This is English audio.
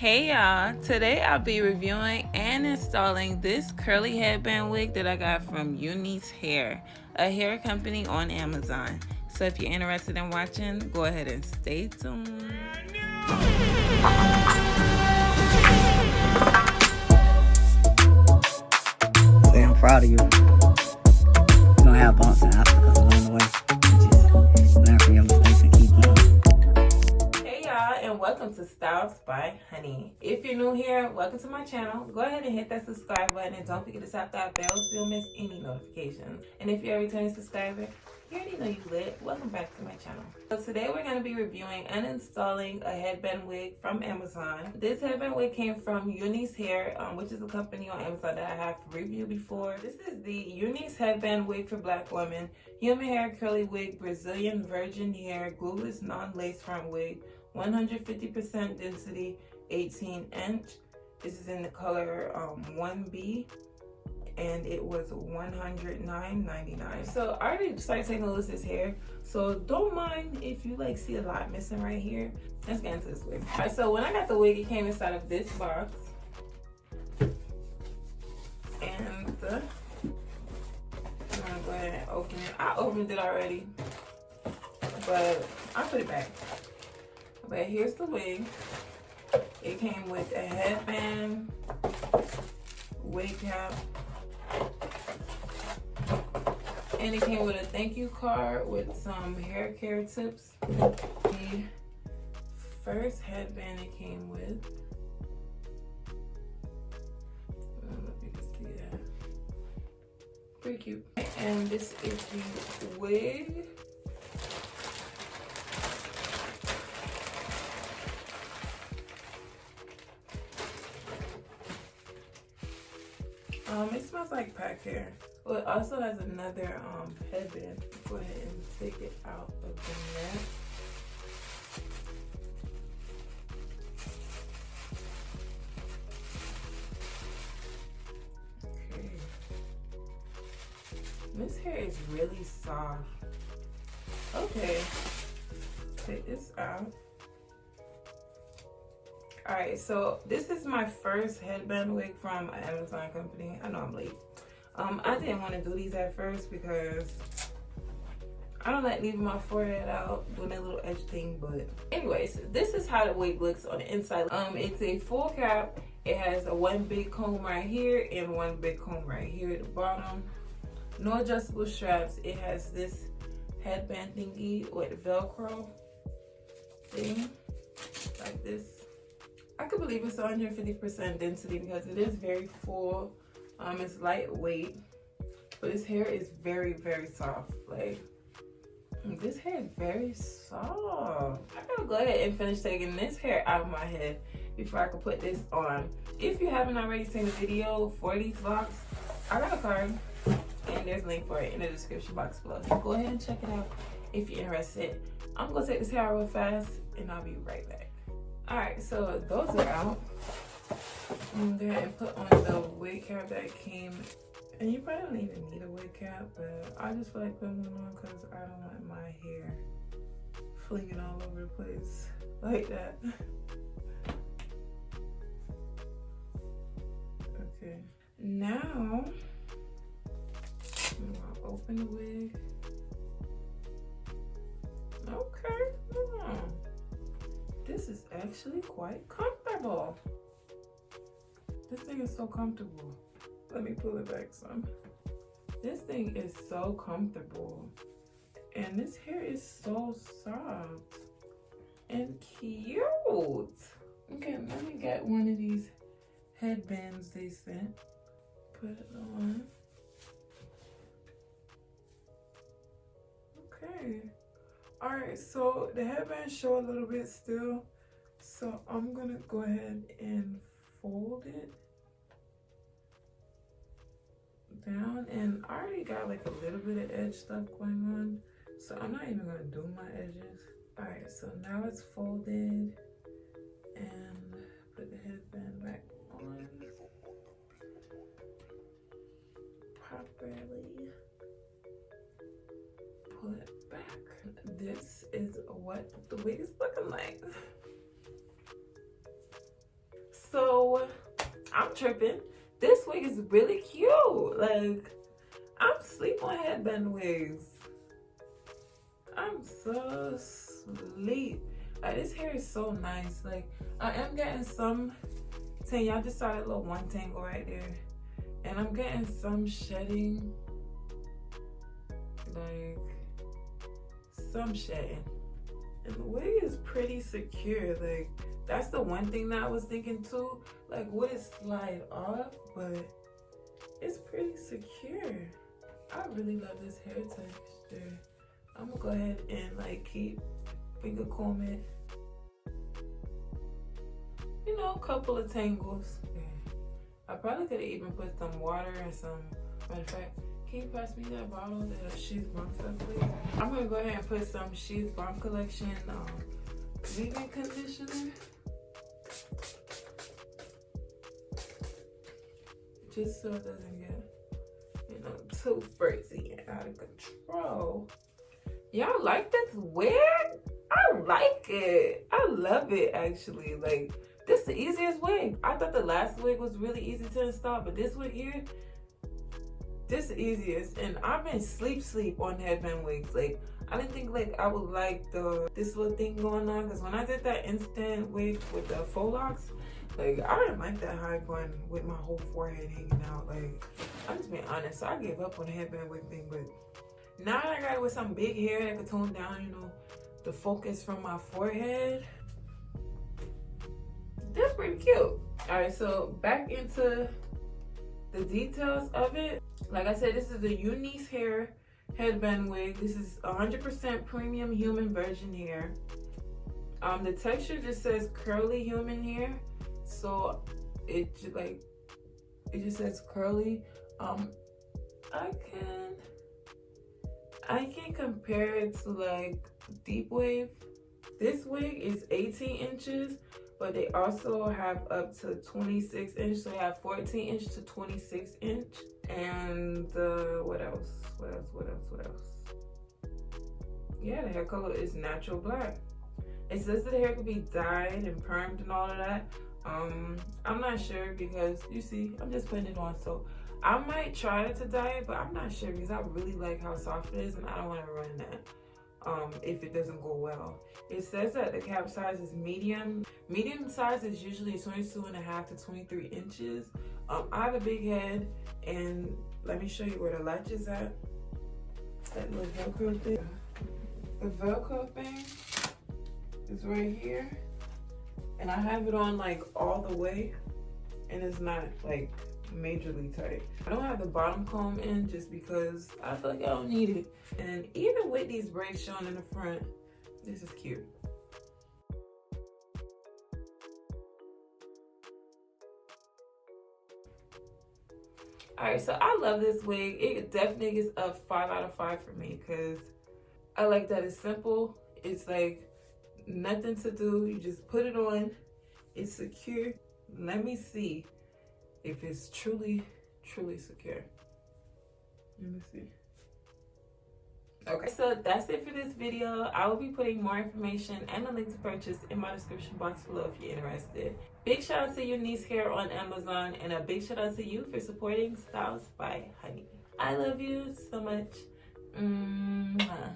Hey y'all, today I'll be reviewing and installing this curly headband wig that I got from Unice Hair, a hair company on Amazon. So if you're interested in watching, go ahead and stay tuned. Say I'm proud of you. You're gonna have bumps and obstacles along the way. Just learn from your mistakes and keep going. Hey y'all, and welcome to Styles by Honey. If you're new here, welcome to my channel. Go ahead and hit that subscribe button and don't forget to tap that bell so you'll miss any notifications. And if you're a returning subscriber, you already know you lit. Welcome back to my channel. So today we're going to be reviewing and installing a headband wig from Amazon. This headband wig came from Unice Hair, which is a company on Amazon that I have reviewed before. This is the Unice headband wig for black women. Human hair curly wig, Brazilian virgin hair, glueless non-lace front wig, 150% density, 18-inch. This is in the color 1B. And it was $109.99. So I already started taking a look at this hair, so don't mind if you like see a lot missing right here. Let's get into this wig. All right, so when I got the wig, it came inside of this box, and I'm gonna go ahead and open it. I opened it already, but I put it back. But here's the wig. It came with a headband, wig cap, and it came with a thank you card with some hair care tips. The first headband it came with, I don't know if you can see that. Pretty cute. And this is the wig. It smells like pack hair. Well, it also has another headband. Go ahead and take it out of the net. Okay. This hair is really soft. Okay. Take this out. Alright, so this is my first headband wig from an Amazon company. I know I'm late. I didn't want to do these at first because I don't like leaving my forehead out, doing that little edge thing. But anyways, this is how the wig looks on the inside. It's a full cap. It has a one big comb right here and one big comb right here at the bottom. No adjustable straps. It has this headband thingy with Velcro thing like this. I could believe it's 150% density because it is very full. It's lightweight, but this hair is very, very soft. Like, this hair is very soft. I gotta go ahead and finish taking this hair out of my head before I can put this on. If you haven't already seen the video for these locks, I got a card and there's a link for it in the description box below. So go ahead and check it out if you're interested. I'm gonna take this hair out real fast and I'll be right back. Alright, so those are out. I'm going to put on the wig cap that came, and you probably don't even need a wig cap, but I just feel like putting one on because I don't want my hair flinging all over the place like that. Okay, now I'm going to open the wig. Okay, this is actually quite comfortable. This thing is so comfortable. Let me pull it back some. This thing is so comfortable. And this hair is so soft and cute. Okay, let me get one of these headbands they sent. Put it on. Okay. Alright, so the headbands show a little bit still. So I'm gonna go ahead and fold it down, and I already got like a little bit of edge stuff going on, so I'm not even gonna do my edges. All right, so now it's folded, and put the headband back on properly. Pull it back. This is what the wig is looking like. I'm tripping. This wig is really cute. Like, I'm sleep on headband wigs. I'm so sleep. Like, this hair is so nice. Like, I am getting some y'all just saw that little one tangle right there, and I'm getting some shedding, like some shedding, and the wig is pretty secure. Like, that's the one thing that I was thinking too, like, would it slide off? But it's pretty secure. I really love this hair texture. I'm gonna go ahead and like keep finger combing, you know, a couple of tangles. I probably could have even put some water and some, matter of fact, can you pass me that bottle that She's Bomb stuff, please? I'm gonna go ahead and put some She's Bomb Collection leave-in conditioner. Just so it doesn't get, you know, too frizzy and out of control. Y'all like this wig? I like it. I love it, actually. Like, this is the easiest wig. I thought the last wig was really easy to install, but this wig here, this is the easiest. And I've been sleep on headband wigs. Like, I didn't think like I would like this little thing going on, because when I did that instant wig with the faux locks, like, I didn't like that high bun with my whole forehead hanging out. Like, I'm just being honest. So I gave up on the headband wig thing, but now I got it with some big hair that could tone down, you know, the focus from my forehead. That's pretty cute. All right, so back into the details of it. Like I said, this is a Unice hair headband wig. This is 100% premium human virgin hair. The texture just says curly human hair, so it just says curly. I can compare it to like deep wave. This wig is 18 inches, but they also have up to 26 inch. So they have 14 inch to 26 inch. And what else? Yeah, the hair color is natural black. It says that the hair could be dyed and permed and all of that. I'm not sure, because you see, I'm just putting it on. So I might try to dye it, but I'm not sure, because I really like how soft it is and I don't want to ruin that if it doesn't go well. It says that the cap size is medium. Medium size is usually 22.5 to 23 inches. I have a big head, and let me show you where the latch is at. That little Velcro thing. The Velcro thing is right here, and I have it on like all the way, and it's not like majorly tight. I don't have the bottom comb in just because I feel like I don't need it. And even with these braids showing in the front, this is cute. Alright, so I love this wig. It definitely gets a 5 out of 5 for me, because I like that it's simple. It's like nothing to do. You just put it on. It's secure. Let me see if it's truly secure. Let me see. Okay, so that's it for this video. I will be putting more information and a link to purchase in my description box below if you're interested. Big shout out to Unice Hair on Amazon, and a big shout out to you for supporting Styles by Honey. I love you so much. Mwah.